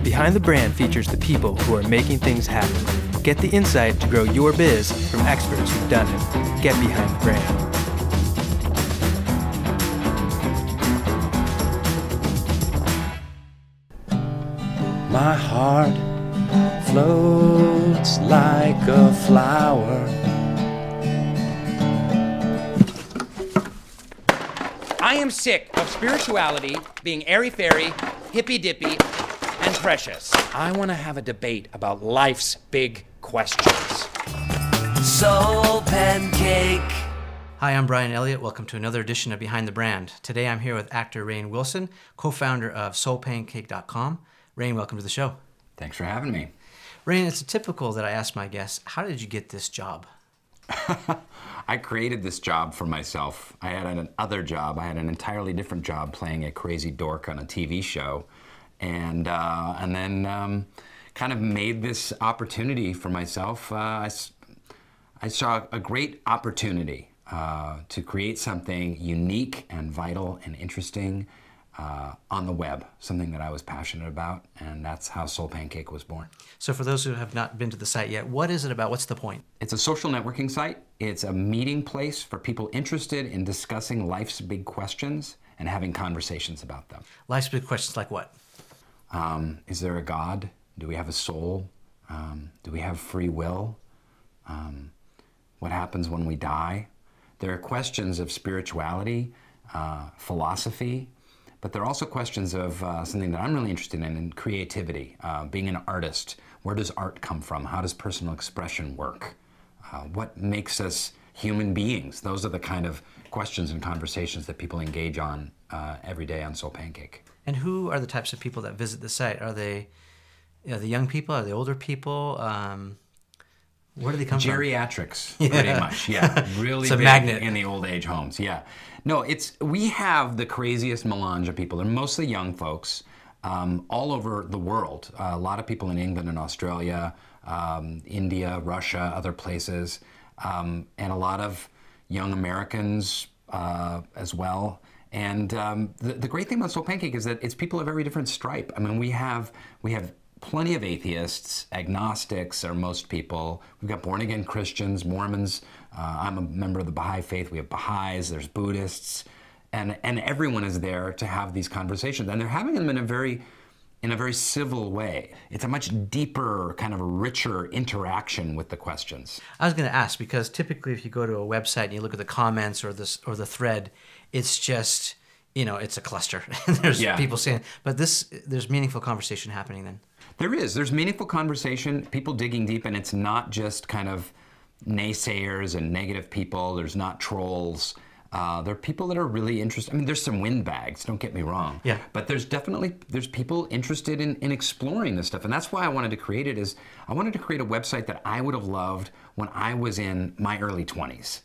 Behind the Brand features the people who are making things happen. Get the insight to grow your biz from experts who've done it. Get behind the brand. My heart floats like a flower. I am sick of spirituality being airy-fairy, hippy-dippy, and precious. I want to have a debate about life's big questions. Soul Pancake. Hi, I'm Brian Elliott. Welcome to another edition of Behind the Brand. Today I'm here with actor Rainn Wilson, co-founder of soulpancake.com. Rainn, welcome to the show. Thanks for having me. Rainn, it's typical that I ask my guests, how did you get this job? I created this job for myself. I had another job. I had an entirely different job playing a crazy dork on a TV show. And then kind of made this opportunity for myself. I saw a great opportunity to create something unique and vital and interesting on the web, something that I was passionate about, and that's how Soul Pancake was born. So for those who have not been to the site yet, what is it about? What's the point? It's a social networking site. It's a meeting place for people interested in discussing life's big questions and having conversations about them. Life's big questions like what? Is there a God? Do we have a soul? Do we have free will? What happens when we die? There are questions of spirituality, philosophy, but there are also questions of something that I'm really interested in creativity, being an artist. Where does art come from? How does personal expression work? What makes us human beings? Those are the kind of questions and conversations that people engage on every day on Soul Pancake. And who are the types of people that visit the site? Are they the young people? Are they older people? Where do they come Geriatrics, from? pretty much, yeah. Really It's a big magnet. in the old age homes, yeah. No, we have the craziest melange of people. They're mostly young folks all over the world. A lot of people in England and Australia, India, Russia, other places, and a lot of young Americans as well. And the great thing about Soul Pancake is that it's people of every different stripe. I mean, we have plenty of atheists, agnostics are most people. We've got born-again Christians, Mormons. I'm a member of the Baha'i faith. We have Baha'is, there's Buddhists, and everyone is there to have these conversations. And they're having them in a very civil way. It's a much deeper, kind of richer interaction with the questions. I was going to ask, because typically if you go to a website and you look at the comments or the thread, it's just, it's a cluster. There's people saying, but there's meaningful conversation happening then. There's meaningful conversation, people digging deep, and it's not just kind of naysayers and negative people. There's not trolls. There are people that are really interested. I mean, there's some windbags, don't get me wrong. Yeah. But there's people interested in exploring this stuff. And that's why I wanted to create it, is I wanted to create a website that I would have loved when I was in my early 20s.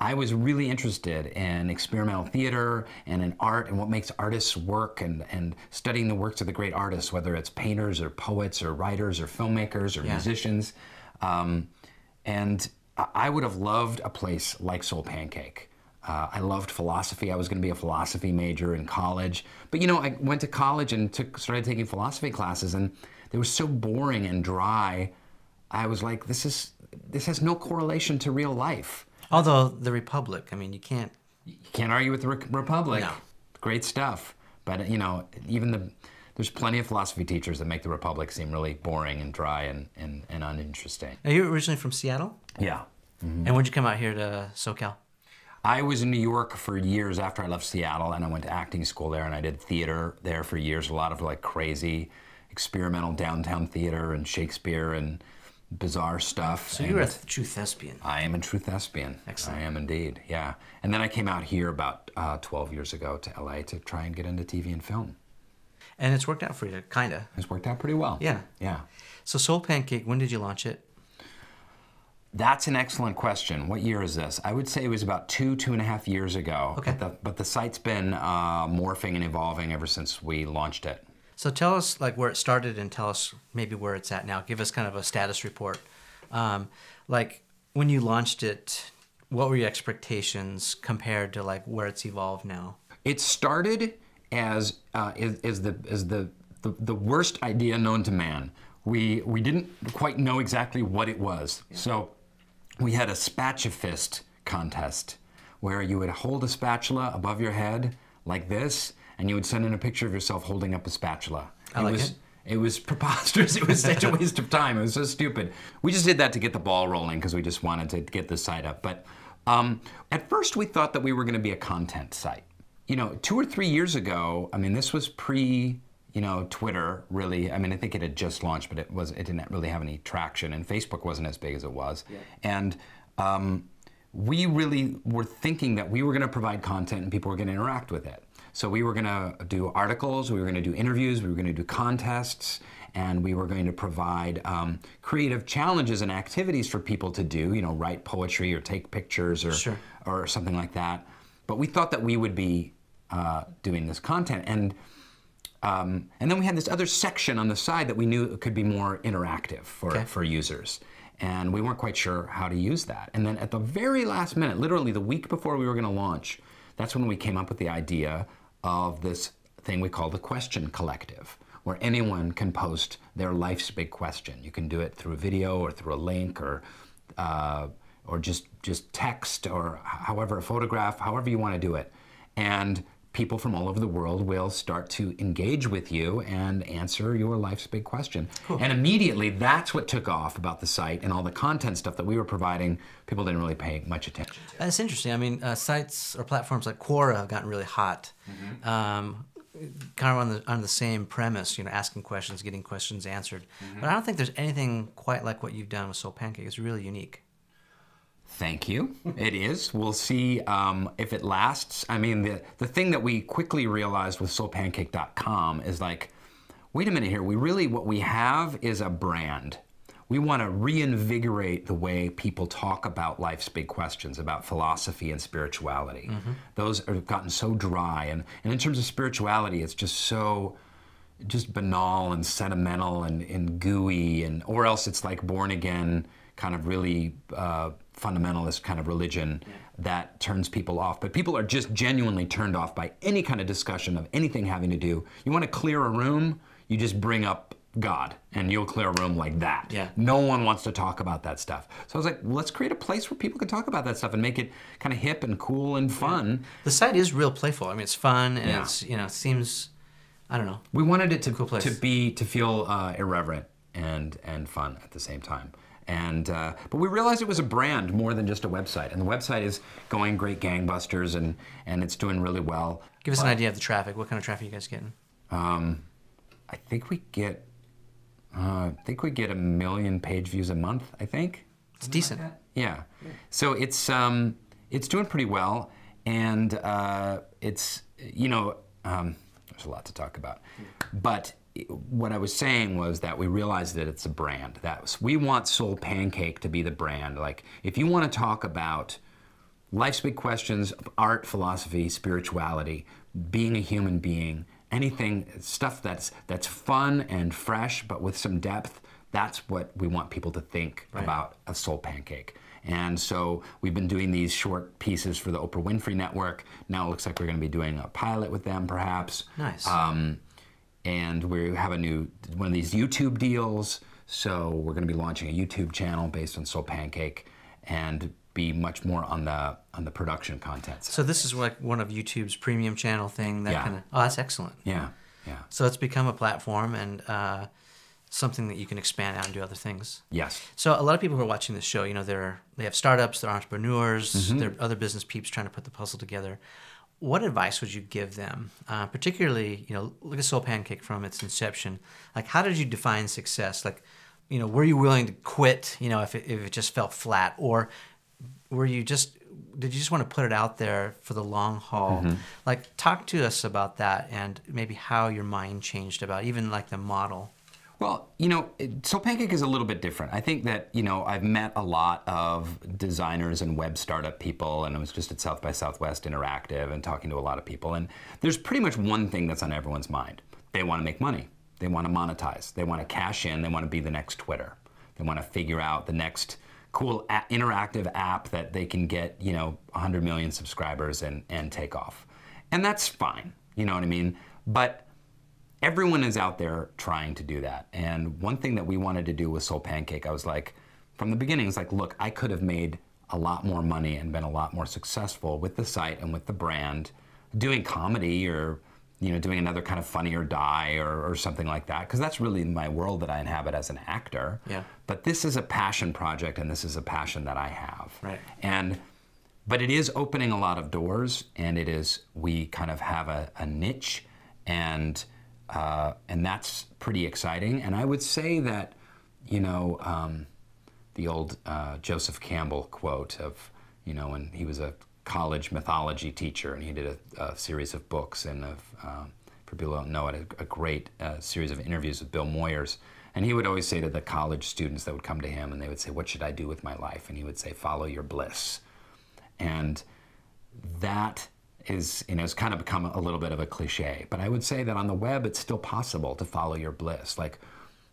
I was really interested in experimental theater and in art and what makes artists work, and studying the works of the great artists, whether it's painters or poets or writers or filmmakers or musicians. And I would have loved a place like Soul Pancake. I loved philosophy. I was going to be a philosophy major in college. But I went to college and started taking philosophy classes, and they were so boring and dry. I was like, this has no correlation to real life. Although the Republic, I mean, you can't argue with the Republic. No. Great stuff. But there's plenty of philosophy teachers that make the Republic seem really boring and dry and uninteresting. Are you originally from Seattle? Yeah. Mm-hmm. And when did you come out here to SoCal? I was in New York for years after I left Seattle, and I went to acting school there, and I did theater there for years. A lot of crazy experimental downtown theater and Shakespeare and bizarre stuff. So you're a true thespian. I am a true thespian. Excellent. I am indeed, yeah. And then I came out here about 12 years ago to LA to try and get into TV and film. And it's worked out for you, kind of. It's worked out pretty well. Yeah. Yeah. So Soul Pancake, when did you launch it? That's an excellent question. What year is this? I would say it was about 2.5 years ago. Okay. But the site's been morphing and evolving ever since we launched it. So tell us where it started, and tell us maybe where it's at now. Give us kind of a status report. When you launched it, what were your expectations compared to where it's evolved now? It started is the worst idea known to man. We didn't quite know exactly what it was. So we had a spatula-fist contest where you would hold a spatula above your head like this, and you would send in a picture of yourself holding up a spatula. It was preposterous. It was such a waste of time. It was so stupid. We just did that to get the ball rolling because we just wanted to get the site up. But at first we thought that we were going to be a content site. 2 or 3 years ago, I mean, this was pre, Twitter, really. I mean, I think it had just launched, but it didn't really have any traction, and Facebook wasn't as big as it was. Yeah. And we really were thinking that we were going to provide content and people were going to interact with it. So we were going to do articles, we were going to do interviews, we were going to do contests, and we were going to provide creative challenges and activities for people to do, write poetry or take pictures or something like that. But we thought that we would be doing this content. And then we had this other section on the side that we knew could be more interactive for users. And we weren't quite sure how to use that. And then at the very last minute, literally the week before we were going to launch, that's when we came up with the idea of this thing we call the Question Collective, where anyone can post their life's big question. You can do it through a video or through a link or just text or however, a photograph, however you want to do it. And people from all over the world will start to engage with you and answer your life's big question. Cool. And immediately, that's what took off about the site, and all the content stuff that we were providing, people didn't really pay much attention to. That's interesting. I mean, sites or platforms like Quora have gotten really hot. Kind of on the same premise, asking questions, getting questions answered. But I don't think there's anything quite like what you've done with SoulPancake. It's really unique. Thank you. It is. We'll see if it lasts. I mean, the thing that we quickly realized with soulpancake.com is like, wait a minute here. What we have is a brand. We want to reinvigorate the way people talk about life's big questions, about philosophy and spirituality. Those have gotten so dry. And in terms of spirituality, it's just banal and sentimental and gooey, or else it's like born again, kind of really fundamentalist kind of religion that turns people off. But people are just genuinely turned off by any kind of discussion of anything having to do. You want to clear a room, you just bring up God, and you'll clear a room like that. Yeah. No one wants to talk about that stuff. So I was like, let's create a place where people can talk about that stuff and make it kind of hip and cool and fun. The site is real playful. I mean, it's fun, and it's, it seems, I don't know. We wanted it to feel irreverent and fun at the same time. But we realized it was a brand more than just a website. And the website is going great gangbusters, and it's doing really well. Give us an idea of the traffic. What kind of traffic are you guys getting? I think we get 1 million page views a month, I think. It's decent. Yeah. So it's doing pretty well, and it's, there's a lot to talk about. But what I was saying was that we realized that it's a brand. We want SoulPancake to be the brand. Like, if you want to talk about life's big questions, art, philosophy, spirituality, being a human being, anything, stuff that's fun and fresh, but with some depth, that's what we want people to think about a SoulPancake. And so we've been doing these short pieces for the Oprah Winfrey Network. Now it looks like we're going to be doing a pilot with them, perhaps. Nice. And we have one of these YouTube deals, so we're going to be launching a YouTube channel based on SoulPancake and be much more on the production content side. So this is like one of YouTube's premium channel thing. Oh, that's excellent. Yeah. So it's become a platform and something that you can expand out and do other things. Yes. So a lot of people who are watching this show, they have startups, they're entrepreneurs, they're other business peeps trying to put the puzzle together. What advice would you give them? Particularly, look at SoulPancake from its inception. Like, how did you define success? Like, were you willing to quit, if it just felt flat? Or did you just want to put it out there for the long haul? Like, talk to us about that and maybe how your mind changed about even like the model. Well, SoulPancake is a little bit different. I think that, I've met a lot of designers and web startup people, and I was just at South by Southwest Interactive and talking to a lot of people, and there's pretty much one thing that's on everyone's mind. They want to make money. They want to monetize. They want to cash in. They want to be the next Twitter. They want to figure out the next cool interactive app that they can get, 100 million subscribers and take off. And that's fine. You know what I mean? But everyone is out there trying to do that. And one thing that we wanted to do with Soul Pancake, I was like, from the beginning, it's like, look, I could have made a lot more money and been a lot more successful with the site and with the brand, doing comedy or, you know, doing another kind of Funny or Die or something like that, because that's really my world that I inhabit as an actor. Yeah. But this is a passion project, and this is a passion that I have. Right. But it is opening a lot of doors, and we kind of have a niche, and that's pretty exciting. And I would say that, you know, the old Joseph Campbell quote of, you know, when he was a college mythology teacher, and he did a series of books, and for people who don't know it, a great series of interviews with Bill Moyers. And he would always say to the college students that would come to him, and they would say, "What should I do with my life?" And he would say, "Follow your bliss." And that is, you know, it's kind of become a little bit of a cliche. But I would say that on the web, it's still possible to follow your bliss. Like,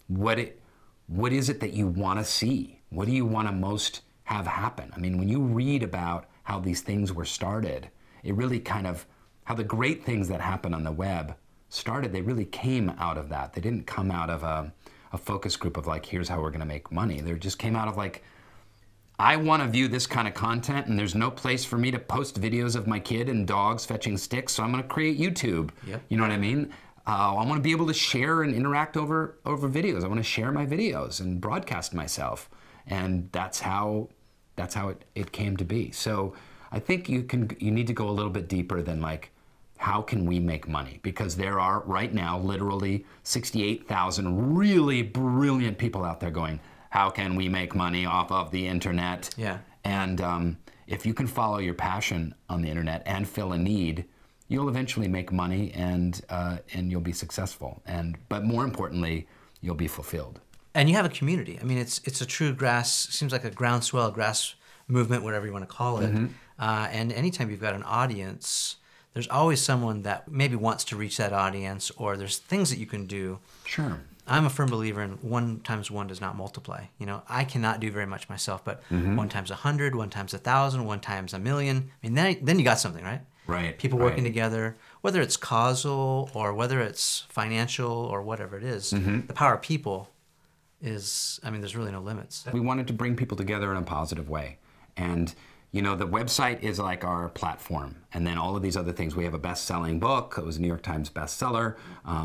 what is it that you want to see? What do you want to most have happen? I mean, when you read about how these things were started, it really kind of, how the great things that happen on the web started, they really came out of that. They didn't come out of a focus group of like, here's how we're going to make money. They just came out of like, I want to view this kind of content, and there's no place for me to post videos of my kid and dogs fetching sticks, so I'm going to create YouTube. Yep. You know what I mean? I want to be able to share and interact over videos. I want to share my videos and broadcast myself, and that's how it came to be. So I think you need to go a little bit deeper than like, how can we make money? Because there are right now literally 68,000 really brilliant people out there going, how can we make money off of the internet? Yeah. And if you can follow your passion on the internet and fill a need, you'll eventually make money, and you'll be successful. But more importantly, you'll be fulfilled. And you have a community. I mean, it's a true seems like a groundswell, grass movement, whatever you want to call it. Mm-hmm. And anytime you've got an audience, there's always someone that maybe wants to reach that audience, or there's things that you can do. Sure. I'm a firm believer in 1 times 1 does not multiply. You know, I cannot do very much myself, but 1 times 100, 1 times 1,000, 1 times 1,000,000. I mean, then you got something, right? Right. People working together, whether it's causal or whether it's financial or whatever it is. Mm-hmm. The power of people is, I mean, there's really no limits. We wanted to bring people together in a positive way. And, you know, the website is like our platform. And then all of these other things. We have a best-selling book. It was a New York Times bestseller.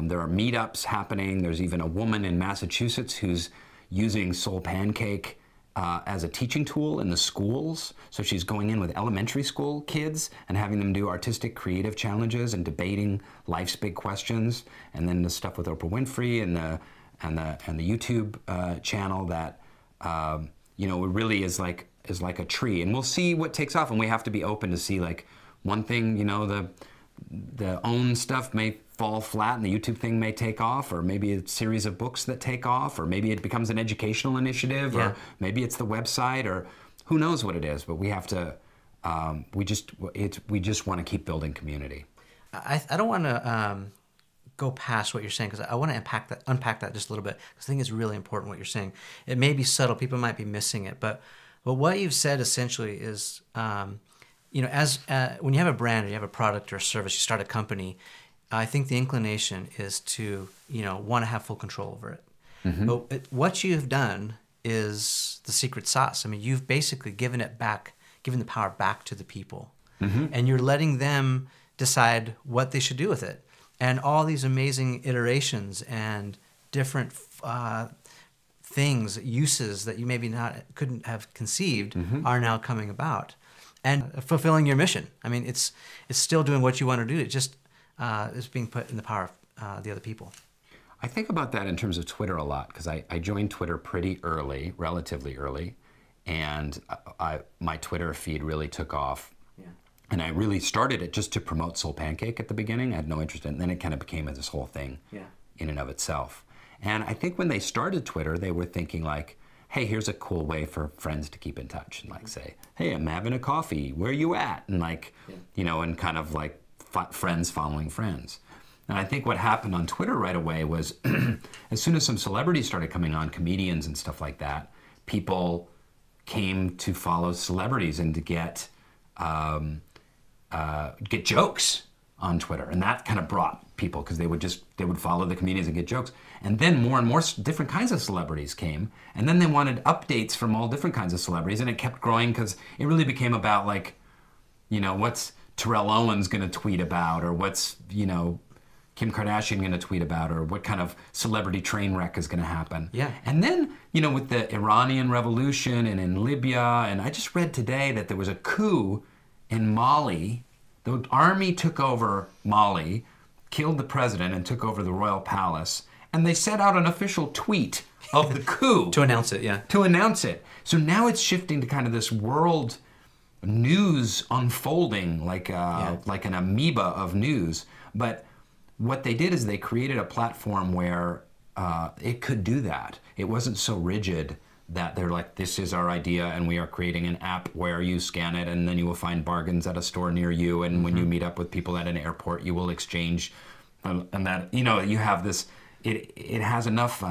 There are meetups happening. There's even a woman in Massachusetts who's using Soul Pancake as a teaching tool in the schools. So she's going in with elementary school kids and having them do artistic creative challenges and debating life's big questions. And then the stuff with Oprah Winfrey and the YouTube channel that you know, it really is like a tree. And we'll see what takes off, and we have to be open to see, like, one thing, you know, the own stuff may fall flat and the YouTube thing may take off, or maybe a series of books that take off, or maybe it becomes an educational initiative, or maybe it's the website, or who knows what it is. But we have to, we just want to keep building community. I don't want to go past what you're saying, because I want to unpack that just a little bit, because I think it's really important what you're saying. It may be subtle, people might be missing it, but what you've said essentially is, you know, as when you have a brand or you have a product or a service, you start a company, I think the inclination is to, you know, want to have full control over it. Mm-hmm. But what you've done is the secret sauce. I mean, you've basically given the power back to the people. Mm-hmm. And you're letting them decide what they should do with it. And all these amazing iterations and different things, uses that you maybe couldn't have conceived, are now coming about and fulfilling your mission. I mean, it's still doing what you want to do. It just is being put in the power of the other people. I think about that in terms of Twitter a lot, because I joined Twitter pretty early, relatively early, and my Twitter feed really took off. Yeah. And I really started it just to promote Soul Pancake at the beginning. I had no interest in it, and then it kind of became this whole thing in and of itself. And I think when they started Twitter, they were thinking like, hey, here's a cool way for friends to keep in touch, and like say, hey, I'm having a coffee, where are you at? And like, you know, and kind of like friends following friends. And I think what happened on Twitter right away was, as soon as some celebrities started coming on, comedians and stuff like that, people came to follow celebrities and to get jokes on Twitter, and that kind of brought people because they would follow the comedians and get jokes. And then more and more different kinds of celebrities came, and then they wanted updates from all different kinds of celebrities, and it kept growing because it really became about like, you know, what's Terrell Owens going to tweet about, or what's, you know, Kim Kardashian going to tweet about, or what kind of celebrity train wreck is going to happen. Yeah. And then, you know, with the Iranian Revolution and in Libya, and I just read today that there was a coup in Mali. The army took over Mali, killed the president, and took over the royal palace. And they sent out an official tweet of the coup. To announce it, yeah. To announce it. So now it's shifting to kind of this world news unfolding like an amoeba of news. But what they did is they created a platform where it could do that. It wasn't so rigid that they're like, this is our idea and we are creating an app where you scan it and then you will find bargains at a store near you, and when you meet up with people at an airport you will exchange, and that, you know, you have this, it has enough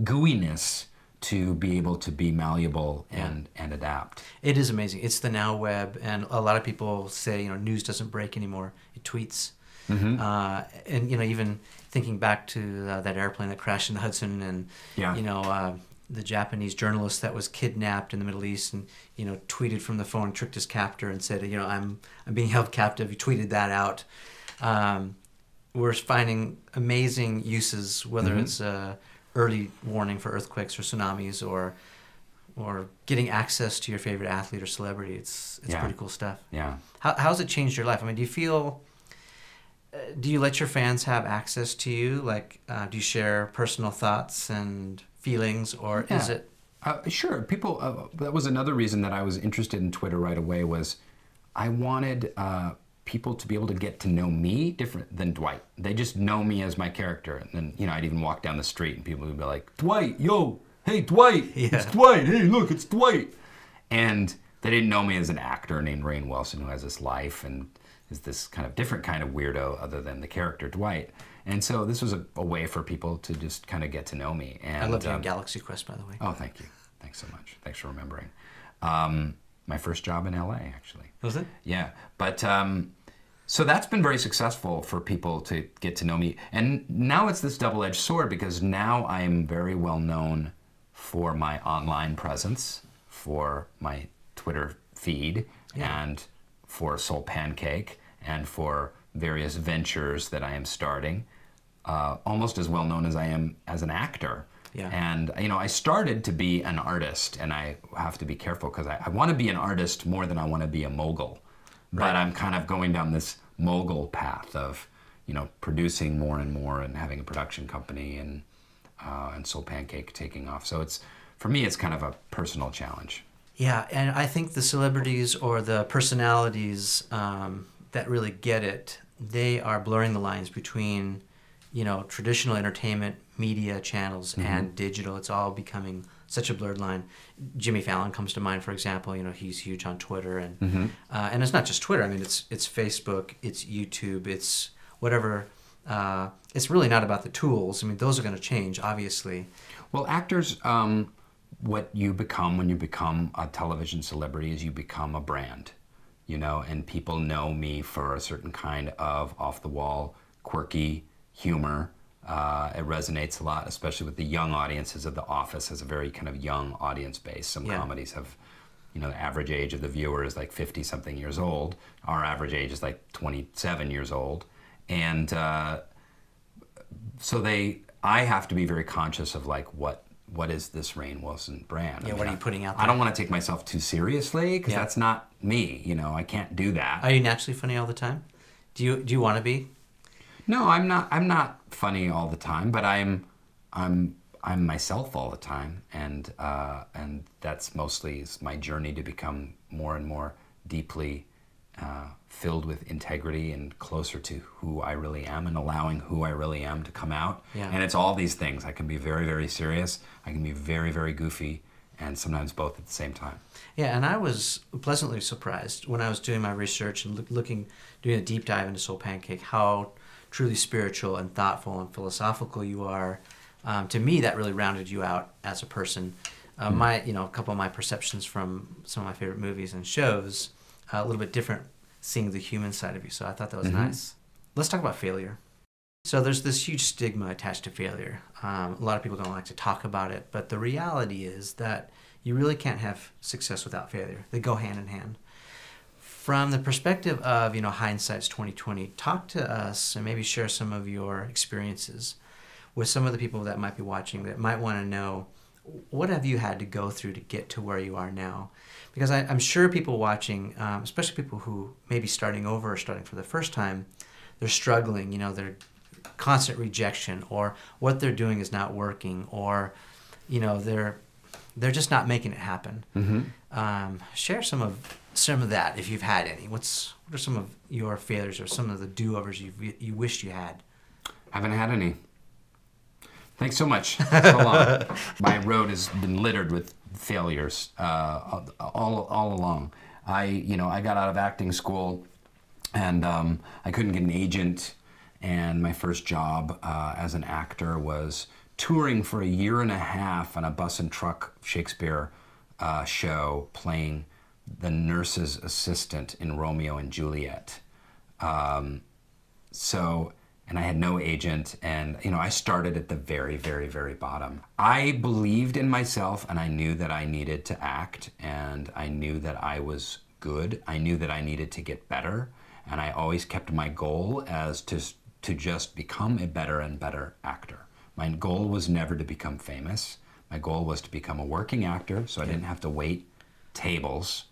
gooiness to be able to be malleable and adapt. It is amazing. It's the now web, and a lot of people say, you know, news doesn't break anymore, it tweets. And, you know, even thinking back to that airplane that crashed in the Hudson, and, you know, the Japanese journalist that was kidnapped in the Middle East and, you know, tweeted from the phone, tricked his captor and said, you know, I'm being held captive. He tweeted that out. We're finding amazing uses, whether it's early warning for earthquakes or tsunamis, or getting access to your favorite athlete or celebrity. It's pretty cool stuff. Yeah. How's it changed your life? I mean, do you feel... do you let your fans have access to you? Like, do you share personal thoughts and feelings, or is it? Sure. People. That was another reason that I was interested in Twitter right away. Was I wanted people to be able to get to know me different than Dwight. They just know me as my character, and then, you know, I'd even walk down the street and people would be like, "Dwight, yo, hey Dwight, it's Dwight. Hey, look, it's Dwight," and they didn't know me as an actor named Rainn Wilson who has this life and is this kind of different kind of weirdo other than the character Dwight. And so this was a way for people to just kind of get to know me. And I love you on Galaxy Quest, by the way. Oh, thank you. Thanks so much. Thanks for remembering. My first job in LA, actually. Was it? Yeah. But so that's been very successful for people to get to know me. And now it's this double-edged sword, because now I am very well known for my online presence, for my Twitter feed, and for Soul Pancake, and for various ventures that I am starting, almost as well known as I am as an actor. Yeah. And, you know, I started to be an artist, and I have to be careful because I want to be an artist more than I want to be a mogul. Right. But I'm kind of going down this mogul path of, you know, producing more and more and having a production company, and Soul Pancake taking off. So it's, for me, it's kind of a personal challenge. Yeah, and I think the celebrities or the personalities that really get it, they are blurring the lines between, you know, traditional entertainment media channels and digital. It's all becoming such a blurred line. Jimmy Fallon comes to mind, for example. You know, he's huge on Twitter, and it's not just Twitter. I mean, it's Facebook, it's YouTube, it's whatever. It's really not about the tools. I mean, those are going to change, obviously. Well, actors. What you become when you become a television celebrity is you become a brand, you know, and people know me for a certain kind of off-the-wall, quirky humor. It resonates a lot, especially with the young audiences of The Office. Has a very kind of young audience base. Some comedies have, you know, the average age of the viewer is like 50-something years old. Our average age is like 27 years old. And so I have to be very conscious of like, what is this Rainn Wilson brand? Yeah, what are you putting out there? I don't want to take myself too seriously, because that's not me. You know, I can't do that. Are you naturally funny all the time? Do you want to be? No, I'm not. I'm not funny all the time, but I'm myself all the time, and that's mostly my journey to become more and more deeply filled with integrity and closer to who I really am, and allowing who I really am to come out. Yeah. And it's all these things. I can be very, very serious. I can be very, very goofy, and sometimes both at the same time. Yeah, and I was pleasantly surprised when I was doing my research and doing a deep dive into Soul Pancake, how truly spiritual and thoughtful and philosophical you are. To me, that really rounded you out as a person. A couple of my perceptions from some of my favorite movies and shows, a little bit different, seeing the human side of you. So I thought that was nice. Let's talk about failure. So there's this huge stigma attached to failure. A lot of people don't like to talk about it, but the reality is that you really can't have success without failure. They go hand in hand. From the perspective of, hindsight's 2020, talk to us and maybe share some of your experiences with some of the people that might be watching that might want to know, what have you had to go through to get to where you are now? Because I'm sure people watching, especially people who may be starting over or starting for the first time, they're struggling, they're constant rejection, or what they're doing is not working, or, they're just not making it happen. Mm-hmm. Share some of that if you've had any. What are some of your failures or some of the do-overs you wished you had? Haven't had any. Thanks so much. So long. My road has been littered with failures all along. I got out of acting school, and I couldn't get an agent. And my first job as an actor was touring for a year and a half on a bus and truck Shakespeare show, playing the nurse's assistant in Romeo and Juliet. And I had no agent, and I started at the very, very, very bottom. I believed in myself, and I knew that I needed to act, and I knew that I was good. I knew that I needed to get better, and I always kept my goal as to just become a better and better actor. My goal was never to become famous. My goal was to become a working actor, so I didn't have to wait tables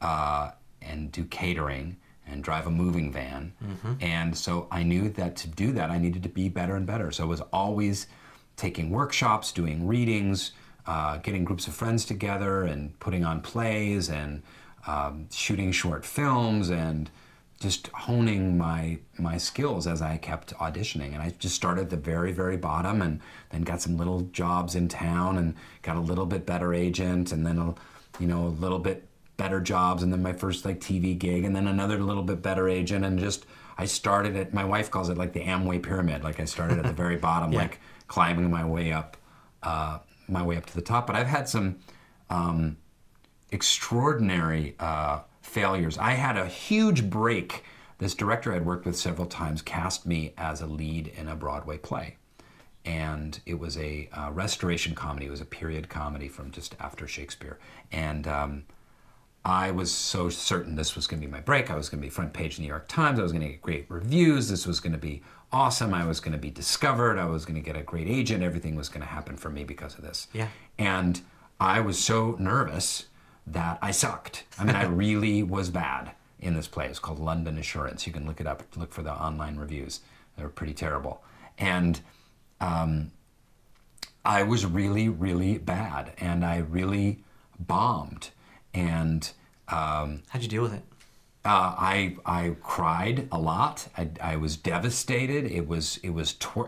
and do catering and drive a moving van. Mm-hmm. And so I knew that to do that, I needed to be better and better. So I was always taking workshops, doing readings, getting groups of friends together and putting on plays and shooting short films and just honing my skills as I kept auditioning. And I just started at the very, very bottom and then got some little jobs in town and got a little bit better agent and then a little bit better jobs and then my first TV gig and then another little bit better agent and I started at, my wife calls it like the Amway pyramid. Like I started at the very bottom, like climbing my way up to the top. But I've had some extraordinary failures. I had a huge break. This director I'd worked with several times cast me as a lead in a Broadway play. And it was a restoration comedy. It was a period comedy from just after Shakespeare. And I was so certain this was going to be my break. I was going to be front page New York Times. I was going to get great reviews. This was going to be awesome. I was going to be discovered. I was going to get a great agent. Everything was going to happen for me because of this. Yeah. And I was so nervous that I sucked. I mean, I really was bad in this play. It's called London Assurance. You can look it up, look for the online reviews. They were pretty terrible. And I was really, really bad, and I really bombed. And how'd you deal with it? I cried a lot. I was devastated. It was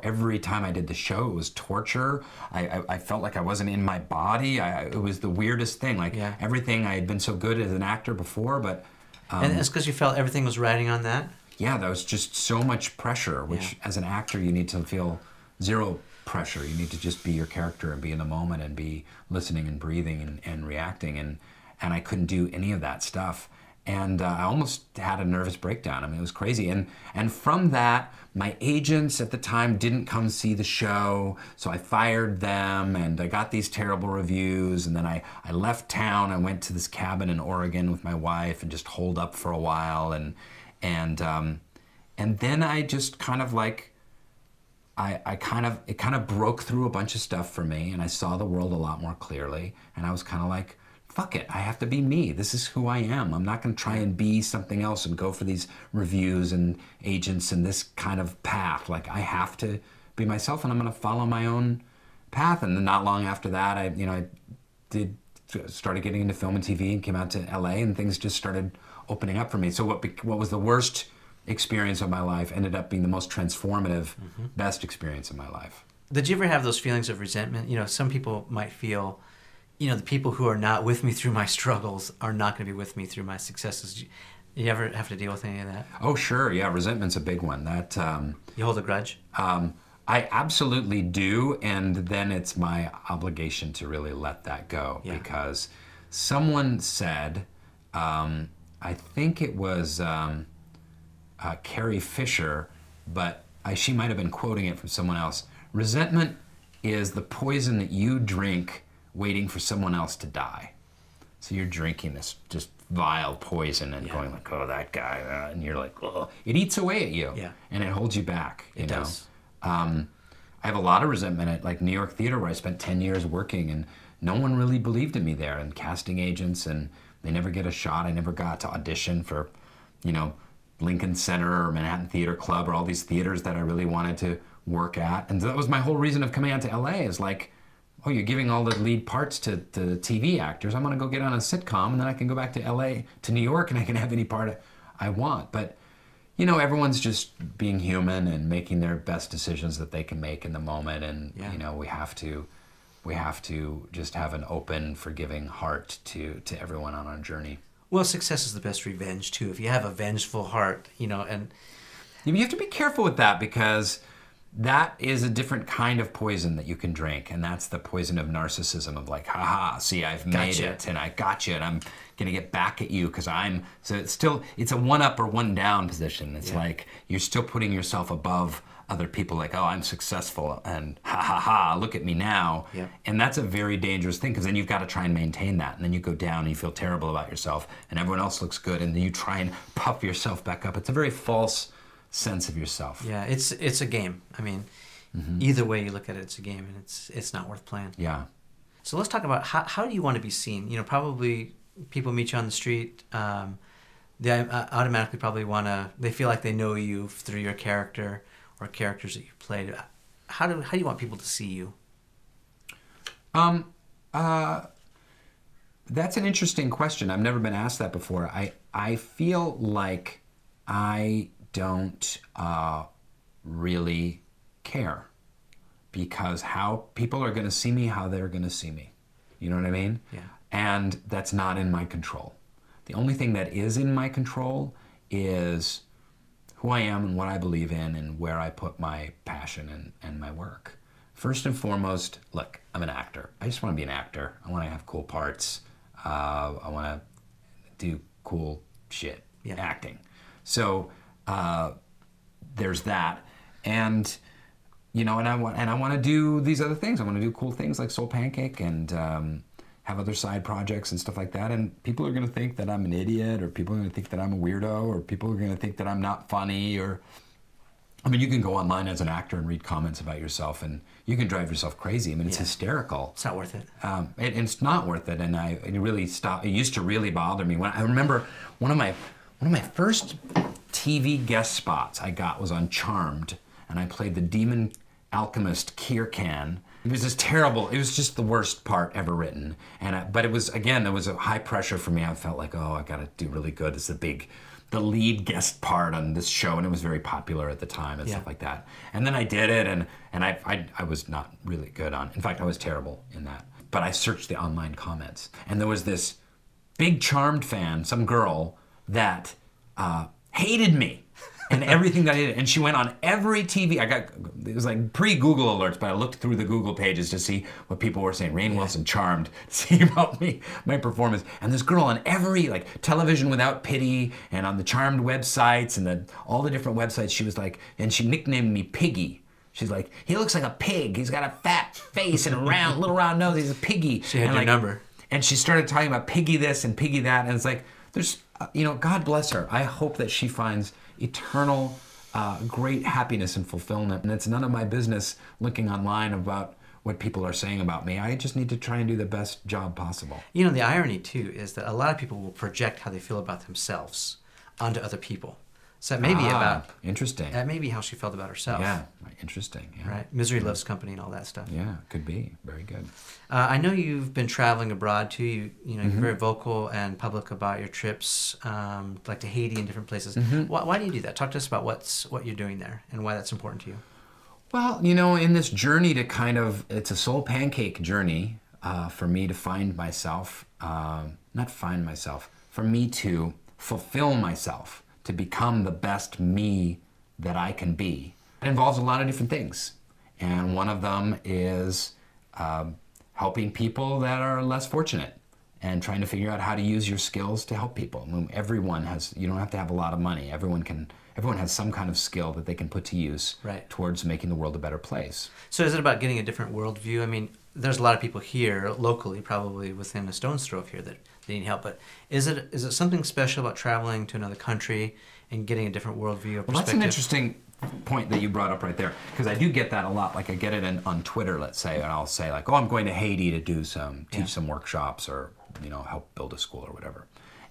every time I did the show, it was torture. I felt like I wasn't in my body. It was the weirdest thing. Everything, I had been so good as an actor before, but and it's because you felt everything was riding on that. Yeah, there was just so much pressure. Which, as an actor, you need to feel zero pressure. You need to just be your character and be in the moment and be listening and breathing and reacting. And I couldn't do any of that stuff. And I almost had a nervous breakdown. I mean, it was crazy. And from that, my agents at the time didn't come see the show, so I fired them, and I got these terrible reviews. And then I left town. I went to this cabin in Oregon with my wife and just holed up for a while. And then I just kind of it kind of broke through a bunch of stuff for me, and I saw the world a lot more clearly. And I was kind of like, fuck it, I have to be me. This is who I am. I'm not going to try and be something else and go for these reviews and agents and this kind of path. Like, I have to be myself, and I'm going to follow my own path. And then not long after that, I started getting into film and TV and came out to LA, and things just started opening up for me. So what was the worst experience of my life ended up being the most transformative, best experience of my life. Did you ever have those feelings of resentment? Some people might feel, the people who are not with me through my struggles are not going to be with me through my successes. You ever have to deal with any of that? Oh, sure. Yeah, resentment's a big one. That you hold a grudge? I absolutely do, and then it's my obligation to really let that go. Yeah. Because someone said, I think it was Carrie Fisher, but she might have been quoting it from someone else. Resentment is the poison that you drink waiting for someone else to die. So you're drinking this just vile poison and going like, oh, that guy, and you're like, oh. It eats away at you, and it holds you back. You know? Does. I have a lot of resentment at like New York Theater, where I spent 10 years working, and no one really believed in me there, and casting agents, and they never get a shot. I never got to audition for, you know, Lincoln Center or Manhattan Theater Club or all these theaters that I really wanted to work at. And that was my whole reason of coming out to LA, is like, oh, you're giving all the lead parts to the TV actors. I'm gonna go get on a sitcom, and then I can go back to LA, to New York, and I can have any part I want. But, you know, everyone's just being human and making their best decisions that they can make in the moment. And, you know, we have to just have an open, forgiving heart to everyone on our journey. Well, success is the best revenge, too. If you have a vengeful heart, you know, and... You have to be careful with that, because that is a different kind of poison that you can drink, and that's the poison of narcissism, of like, haha, see, I've made it, and I got you, and I'm gonna get back at you because so it's a one-up or one-down position. It's like you're still putting yourself above other people, like, oh, I'm successful, and ha ha ha, look at me now. And that's a very dangerous thing, because then you've got to try and maintain that, and then you go down and you feel terrible about yourself, and everyone else looks good, and then you try and puff yourself back up. It's a very false sense of yourself. Yeah, it's a game. I mean, either way you look at it, it's a game, and it's not worth playing. Yeah. So let's talk about how do you want to be seen? You know, probably people meet you on the street. They automatically probably they feel like they know you through your character or characters that you played. How do you want people to see you? That's an interesting question. I've never been asked that before. I feel like I don't really care, because how people are going to see me, how they're going to see me. You know what I mean? Yeah. And that's not in my control. The only thing that is in my control is who I am and what I believe in and where I put my passion and my work. First and foremost, look, I'm an actor. I just want to be an actor. I want to have cool parts. I want to do cool shit, acting. So there's that. And you know, and I want to do these other things. I want to do cool things like Soul Pancake and have other side projects and stuff like that. And people are going to think that I'm an idiot, or people are going to think that I'm a weirdo, or people are going to think that I'm not funny. Or, I mean, you can go online as an actor and read comments about yourself, and you can drive yourself crazy. I mean, it's hysterical. It's not worth it. It's not worth it. And it really stopped. It used to really bother me. When I remember one of my first TV guest spots I got was on Charmed, and I played the demon alchemist Kirkan. It was just terrible. It was just the worst part ever written. But it was, again, it was a high pressure for me. I felt like, oh, I got to do really good. It's the lead guest part on this show, and it was very popular at the time and stuff like that. And then I did it, and I was not really good on. In fact, I was terrible in that. But I searched the online comments, and there was this big Charmed fan, some girl that hated me and everything that I did. And she went on every TV. It was like pre-Google alerts, but I looked through the Google pages to see what people were saying. Rainn Wilson, Charmed, see about me, my performance. And this girl on every, like, Television Without Pity, and on the Charmed websites, and all the different websites, she was like, and she nicknamed me Piggy. She's like, he looks like a pig. He's got a fat face and a little round nose. He's a piggy. She had your number. And she started talking about Piggy this and Piggy that, and it's like, there's, you know, God bless her. I hope that she finds eternal, great happiness and fulfillment. And it's none of my business looking online about what people are saying about me. I just need to try and do the best job possible. You know, the irony, too, is that a lot of people will project how they feel about themselves onto other people. So that may be interesting. That may be how she felt about herself. Yeah, interesting. Yeah. Right? Misery loves company and all that stuff. Yeah, could be. Very good. I know you've been traveling abroad too. You're very vocal and public about your trips, like to Haiti and different places. Why do you do that? Talk to us about what you're doing there and why that's important to you. Well, you know, in this journey to it's a Soul Pancake journey for me to find myself, for me to fulfill myself, to become the best me that I can be. It involves a lot of different things. And one of them is helping people that are less fortunate and trying to figure out how to use your skills to help people. I mean, everyone has, you don't have to have a lot of money. Everyone has some kind of skill that they can put to use towards making the world a better place. So is it about getting a different worldview? I mean, there's a lot of people here locally, probably within a stone's throw of here, that they need help. But is it something special about traveling to another country and getting a different worldview or perspective? Well, that's an interesting point that you brought up right there, because I do get that a lot. Like I get it on Twitter, let's say, and I'll say like, oh, I'm going to Haiti to do teach some workshops, or help build a school or whatever.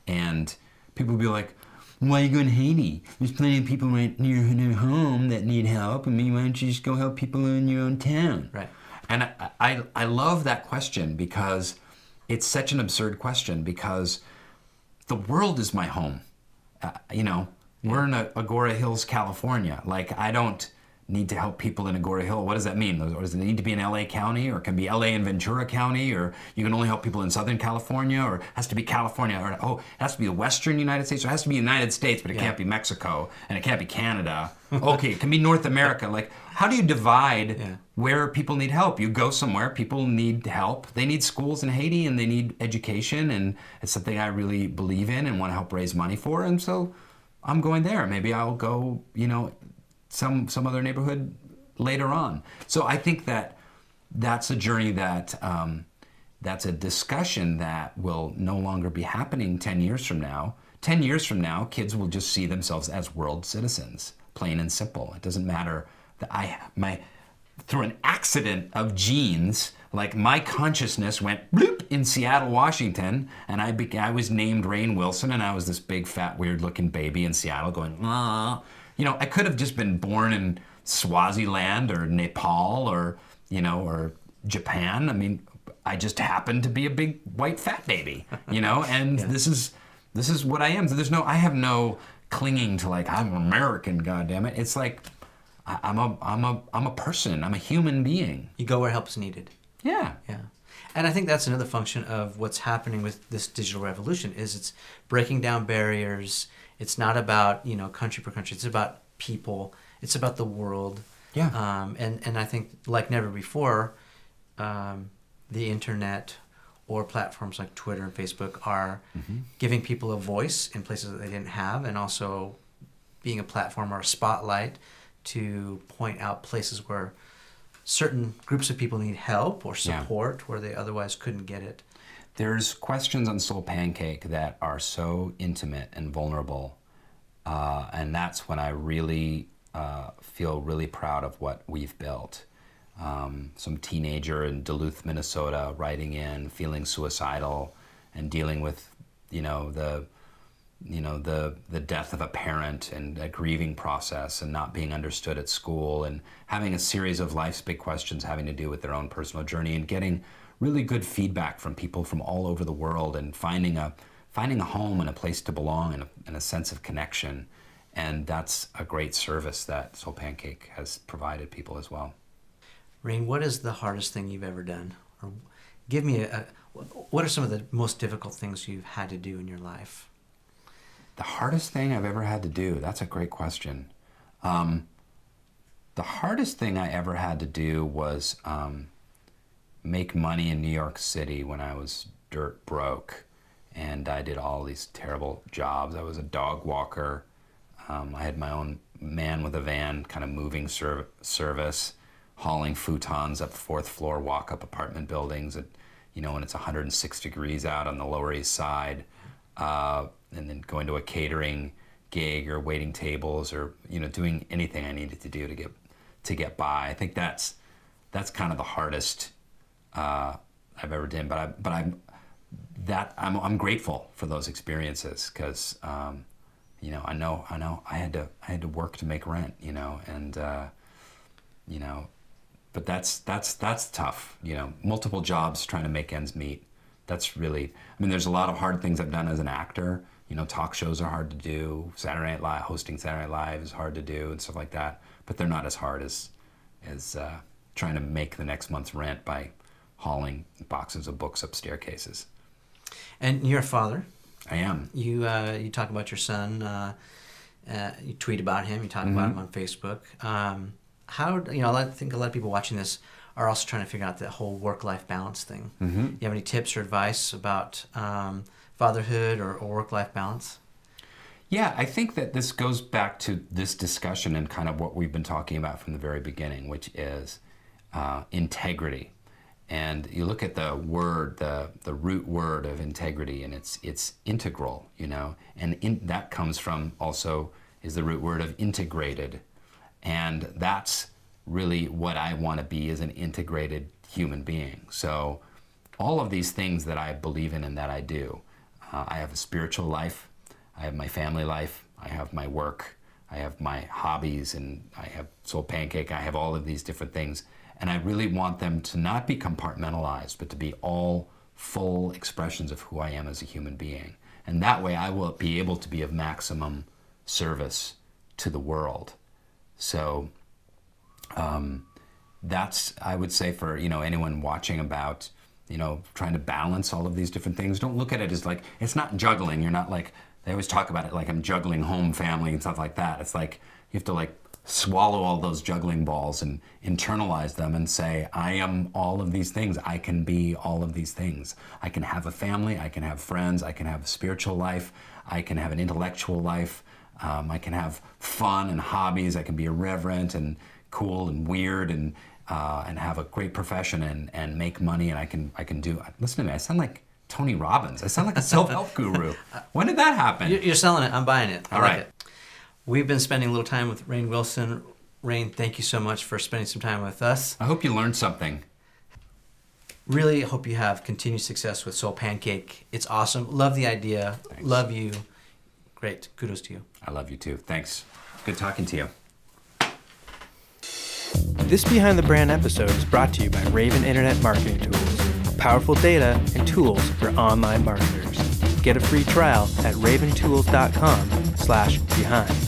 And people will be like, why are you going to Haiti? There's plenty of people right near home that need help. I mean, why don't you just go help people in your own town? Right. And I love that question, because it's such an absurd question, because the world is my home. We're in Agora Hills, California. Like, I don't need to help people in Agora Hill. What does that mean? Or does it need to be in LA County, or it can be LA and Ventura County, or you can only help people in Southern California, or it has to be California, or it has to be the Western United States, or it has to be United States, but it can't be Mexico, and it can't be Canada. Okay, it can be North America. Like, how do you divide where people need help? You go somewhere, people need help. They need schools in Haiti, and they need education, and it's something I really believe in and want to help raise money for, and so I'm going there. Maybe I'll go, some other neighborhood later on. So I think that's a journey that's a discussion that will no longer be happening 10 years from now. 10 years from now, kids will just see themselves as world citizens, plain and simple. It doesn't matter that through an accident of genes, like my consciousness went bloop in Seattle, Washington, and I was named Rainn Wilson, and I was this big, fat, weird-looking baby in Seattle going, ah. I could have just been born in Swaziland or Nepal or Japan. I mean, I just happened to be a big, white, fat baby, and this is what I am. So I have no clinging to like, I'm American, goddammit. It's like, I'm a person. I'm a human being. You go where help is needed. Yeah. Yeah. And I think that's another function of what's happening with this digital revolution is it's breaking down barriers. It's not about, country per country. It's about people. It's about the world. Yeah. And I think like never before, the internet or platforms like Twitter and Facebook are giving people a voice in places that they didn't have, and also being a platform or a spotlight to point out places where certain groups of people need help or support where they otherwise couldn't get it. There's questions on Soul Pancake that are so intimate and vulnerable, and that's when I really feel really proud of what we've built. Some teenager in Duluth, Minnesota, writing in, feeling suicidal, and dealing with, the death of a parent and a grieving process and not being understood at school, and having a series of life's big questions having to do with their own personal journey, and getting really good feedback from people from all over the world, and finding a home and a place to belong and a sense of connection. And that's a great service that Soul Pancake has provided people as well. Rainn, what is the hardest thing you've ever done? Or give me what are some of the most difficult things you've had to do in your life? The hardest thing I've ever had to do, that's a great question. The hardest thing I ever had to do was make money in New York City when I was dirt broke. And I did all these terrible jobs. I was a dog walker. I had my own man with a van kind of moving service, hauling futons up 4th floor walk-up apartment buildings at, when it's 106 degrees out on the Lower East Side. And then going to a catering gig or waiting tables or doing anything I needed to do to get by. I think that's kind of the hardest I've ever done. But I'm grateful for those experiences, because I know I had to work to make rent, but that's tough. Multiple jobs trying to make ends meet. That's really, there's a lot of hard things I've done as an actor. Talk shows are hard to do. Saturday Night Live, hosting Saturday Night Live is hard to do and stuff like that. But they're not as hard as trying to make the next month's rent by hauling boxes of books up staircases. And you're a father. I am. You talk about your son. You tweet about him. You talk about him on Facebook. I think a lot of people watching this are also trying to figure out that whole work-life balance thing. You have any tips or advice about fatherhood or work-life balance? Yeah, I think that this goes back to this discussion and kind of what we've been talking about from the very beginning, which is integrity. And you look at the word, the root word of integrity, and it's integral, you know, and that comes from also is the root word of integrated. And that's really what I want to be, as an integrated human being. So all of these things that I believe in and that I do, I have a spiritual life, I have my family life, I have my work, I have my hobbies, and I have Soul Pancake, I have all of these different things. And I really want them to not be compartmentalized, but to be all full expressions of who I am as a human being. And that way I will be able to be of maximum service to the world. So that's, I would say, for, you know, anyone watching about, you know, trying to balance all of these different things, don't look at it as like, it's not juggling. You're not like, they always talk about it like I'm juggling home, family, and stuff like that. It's like, you have to like swallow all those juggling balls and internalize them and say, I am all of these things. I can be all of these things. I can have a family, I can have friends, I can have a spiritual life, I can have an intellectual life, I can have fun and hobbies, I can be irreverent and cool and weird and have a great profession and make money, and I can do, listen to me, I sound like Tony Robbins. I sound like a self-help guru. When did that happen? You're selling it. I'm buying it. All right. It. We've been spending a little time with Rainn Wilson. Rainn, thank you so much for spending some time with us. I hope you learned something. Really hope you have continued success with Soul Pancake. It's awesome. Love the idea. Thanks. Love you. Great. Kudos to you. I love you too. Thanks. Good talking to you. This Behind the Brand episode is brought to you by Raven Internet Marketing Tools. Powerful data and tools for online marketers. Get a free trial at raventools.com/behind.